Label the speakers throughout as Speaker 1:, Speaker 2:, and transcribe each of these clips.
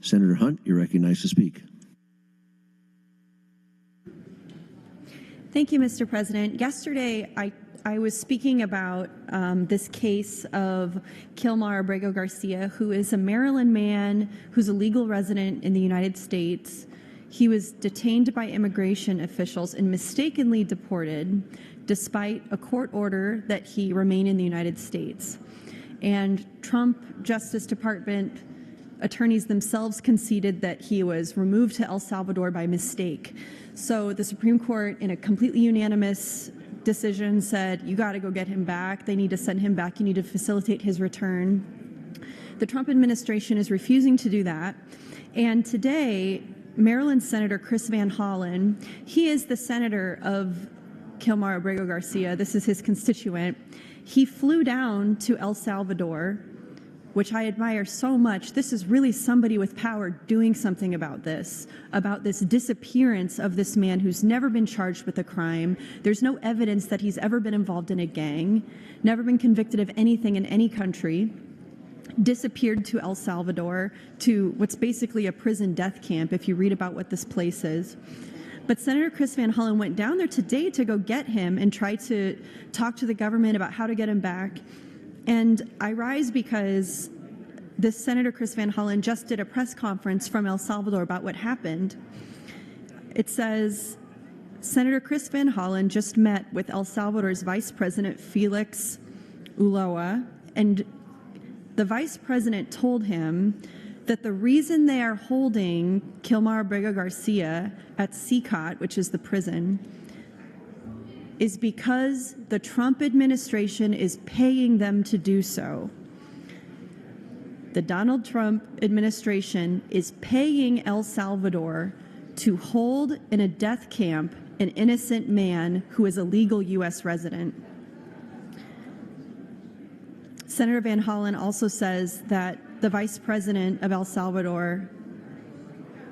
Speaker 1: Senator Hunt, you're recognized to speak.
Speaker 2: Thank you, Mr. President. Yesterday, I was speaking about this case of Kilmargo Garcia, who is a Maryland man who's a legal resident in the United States. He was detained by immigration officials and mistakenly deported, despite a court order that he remain in the United States. And Trump Justice Department attorneys themselves conceded that he was removed to El Salvador by mistake. So the Supreme Court, in a completely unanimous decision, said, you got to go get him back. They need to send him back. You need to facilitate his return. The Trump administration is refusing to do that. And today, Maryland Senator Chris Van Hollen, he is the senator of Kilmargo Garcia. This is his constituent. He flew down to El Salvador, which I admire so much. This is really somebody with power doing something about this disappearance of this man who's never been charged with a crime. There's no evidence that he's ever been involved in a gang, never been convicted of anything in any country, disappeared to El Salvador, to what's basically a prison death camp if you read about what this place is. But Senator Chris Van Hollen went down there today to go get him and try to talk to the government about how to get him back. And I rise because this Senator Chris Van Hollen just did a press conference from El Salvador about what happened. It says, Senator Chris Van Hollen just met with El Salvador's Vice President Felix Ulloa, and the Vice President told him that the reason they are holding Kilmargo Garcia at CCOT, which is the prison, is because the Trump administration is paying them to do so. The Donald Trump administration is paying El Salvador to hold in a death camp an innocent man who is a legal U.S. resident. Senator Van Hollen also says that the Vice President of El Salvador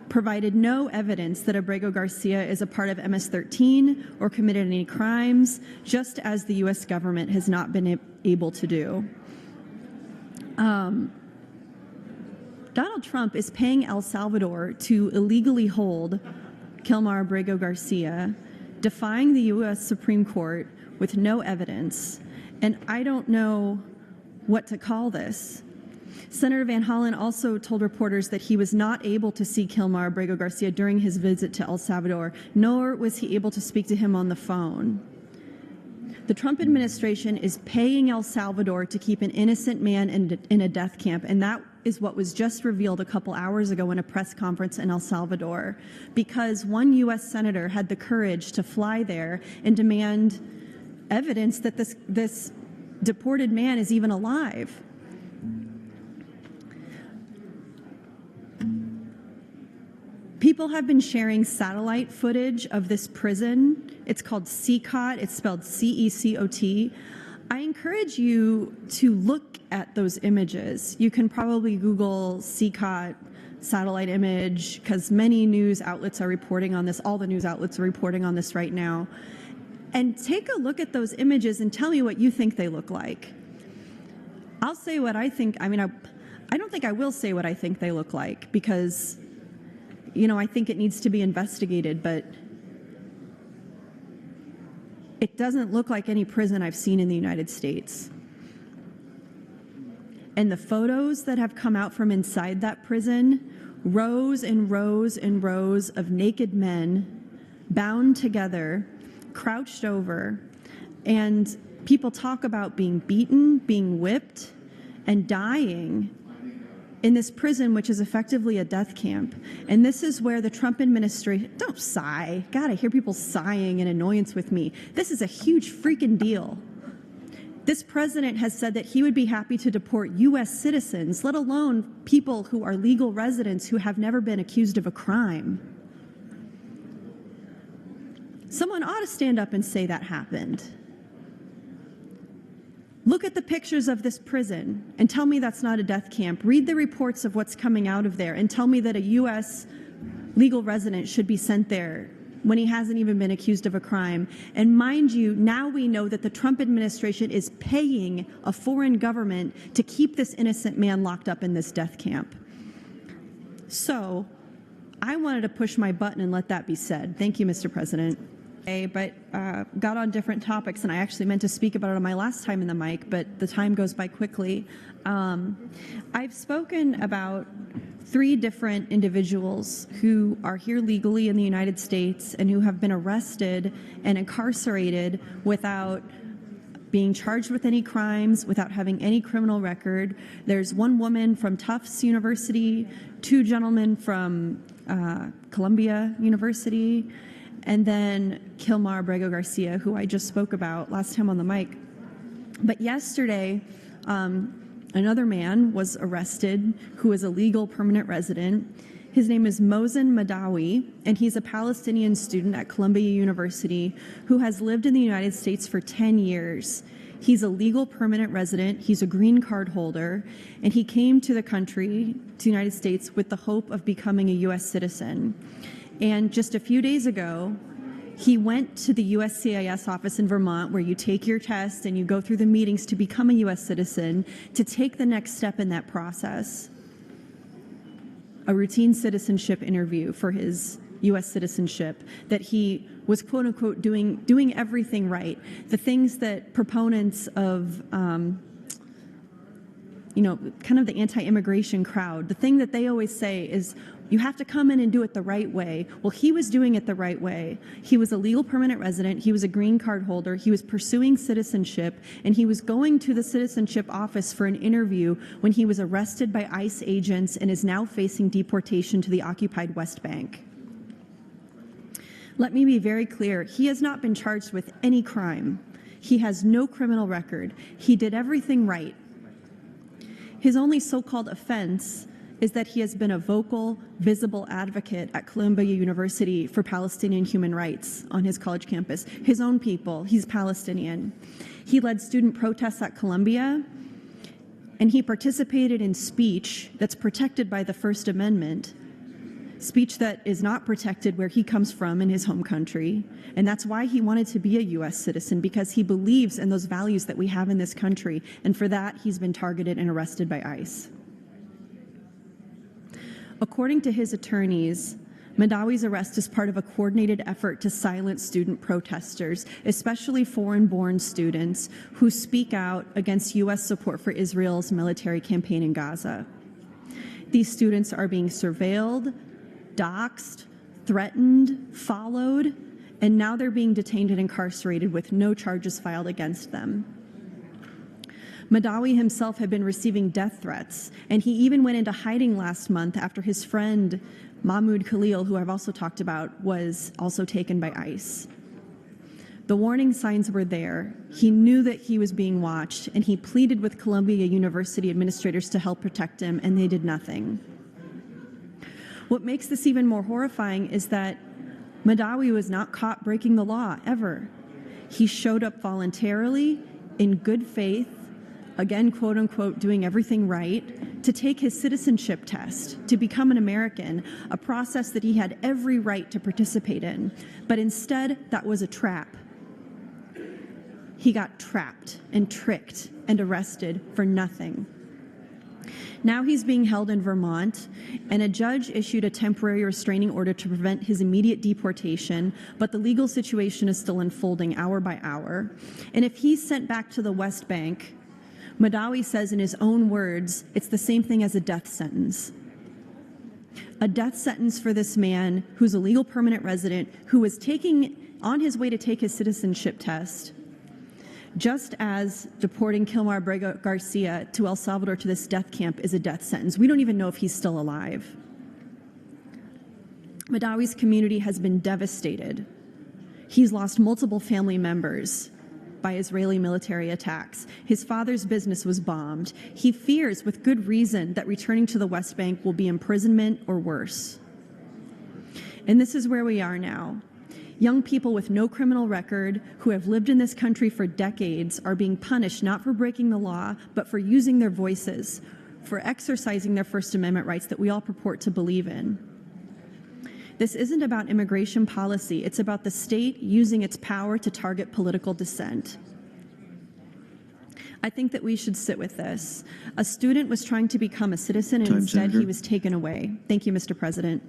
Speaker 2: provided no evidence that Abrego Garcia is a part of MS-13 or committed any crimes, just as the U.S. government has not been able to do. Donald Trump is paying El Salvador to illegally hold Kilmargo Garcia, defying the U.S. Supreme Court with no evidence, and I don't know what to call this. Senator Van Hollen also told reporters that he was not able to see Kilmargo Garcia during his visit to El Salvador, nor was he able to speak to him on the phone. The Trump administration is paying El Salvador to keep an innocent man in a death camp, and that is what was just revealed a couple hours ago in a press conference in El Salvador, because one U.S. senator had the courage to fly there and demand evidence that this deported man is even alive. People have been sharing satellite footage of this prison. It's called CCOT. It's spelled C-E-C-O-T. I encourage you to look at those images. You can probably Google CCOT satellite image, because many news outlets are reporting on this. All the news outlets are reporting on this right now. And take a look at those images and tell me what you think they look like. I'll say what I think. I mean, I don't think I will say what I think they look like, because I think it needs to be investigated, but it doesn't look like any prison I've seen in the United States. And the photos that have come out from inside that prison, rows and rows and rows of naked men bound together, crouched over, and people talk about being beaten, being whipped, and dying in this prison, which is effectively a death camp. And this is where the Trump administration, don't sigh. God, I hear people sighing in annoyance with me. This is a huge freaking deal. This president has said that he would be happy to deport U.S. citizens, let alone people who are legal residents who have never been accused of a crime. Someone ought to stand up and say that happened. Look at the pictures of this prison and tell me that's not a death camp. Read the reports of what's coming out of there and tell me that a U.S. legal resident should be sent there when he hasn't even been accused of a crime. And mind you, now we know that the Trump administration is paying a foreign government to keep this innocent man locked up in this death camp. So I wanted to push my button and let that be said. Thank you, Mr. President. But got on different topics, and I actually meant to speak about it on my last time in the mic, but the time goes by quickly. I've spoken about 3 different individuals who are here legally in the United States and who have been arrested and incarcerated without being charged with any crimes, without having any criminal record. There's one woman from Tufts University, 2 gentlemen from Columbia University, and then Kilmargo Garcia, who I just spoke about last time on the mic. But yesterday, another man was arrested who is a legal permanent resident. His name is Mosen Madawi, and he's a Palestinian student at Columbia University who has lived in the United States for 10 years. He's a legal permanent resident, he's a green card holder, and he came to the country, to the United States, with the hope of becoming a U.S. citizen. And just a few days ago, he went to the USCIS office in Vermont, where you take your test and you go through the meetings to become a U.S. citizen, to take the next step in that process. A routine citizenship interview for his U.S. citizenship, that he was, quote unquote, doing everything right. The things that proponents of, kind of the anti-immigration crowd, the thing that they always say is, you have to come in and do it the right way. Well, he was doing it the right way. He was a legal permanent resident. He was a green card holder. He was pursuing citizenship, and he was going to the citizenship office for an interview when he was arrested by ICE agents and is now facing deportation to the occupied West Bank. Let me be very clear. He has not been charged with any crime. He has no criminal record. He did everything right. His only so-called offense is that he has been a vocal, visible advocate at Columbia University for Palestinian human rights on his college campus. His own people, he's Palestinian. He led student protests at Columbia, and he participated in speech that's protected by the First Amendment, speech that is not protected where he comes from in his home country. And that's why he wanted to be a U.S. citizen, because he believes in those values that we have in this country. And for that, he's been targeted and arrested by ICE. According to his attorneys, Madawi's arrest is part of a coordinated effort to silence student protesters, especially foreign-born students who speak out against U.S. support for Israel's military campaign in Gaza. These students are being surveilled, doxxed, threatened, followed, and now they're being detained and incarcerated with no charges filed against them. Madawi himself had been receiving death threats, and he even went into hiding last month after his friend Mahmoud Khalil, who I've also talked about, was also taken by ICE. The warning signs were there. He knew that he was being watched, and he pleaded with Columbia University administrators to help protect him, and they did nothing. What makes this even more horrifying is that Madawi was not caught breaking the law, ever. He showed up voluntarily, in good faith, again, quote unquote, doing everything right, to take his citizenship test, to become an American, a process that he had every right to participate in. But instead, that was a trap. He got trapped and tricked and arrested for nothing. Now he's being held in Vermont, and a judge issued a temporary restraining order to prevent his immediate deportation, but the legal situation is still unfolding hour by hour. And if he's sent back to the West Bank, Madawi says in his own words, it's the same thing as a death sentence. A death sentence for this man who's a legal permanent resident, who was on his way to take his citizenship test, just as deporting Kilmargo Garcia to El Salvador to this death camp is a death sentence. We don't even know if he's still alive. Madawi's community has been devastated. He's lost multiple family members by Israeli military attacks. His father's business was bombed. He fears, with good reason, that returning to the West Bank will be imprisonment or worse. And this is where we are now. Young people with no criminal record who have lived in this country for decades are being punished not for breaking the law, but for using their voices, for exercising their First Amendment rights that we all purport to believe in. This isn't about immigration policy. It's about the state using its power to target political dissent. I think that we should sit with this. A student was trying to become a citizen, and
Speaker 1: Time,
Speaker 2: instead
Speaker 1: Senator.
Speaker 2: he was taken away. Thank you, Mr. President.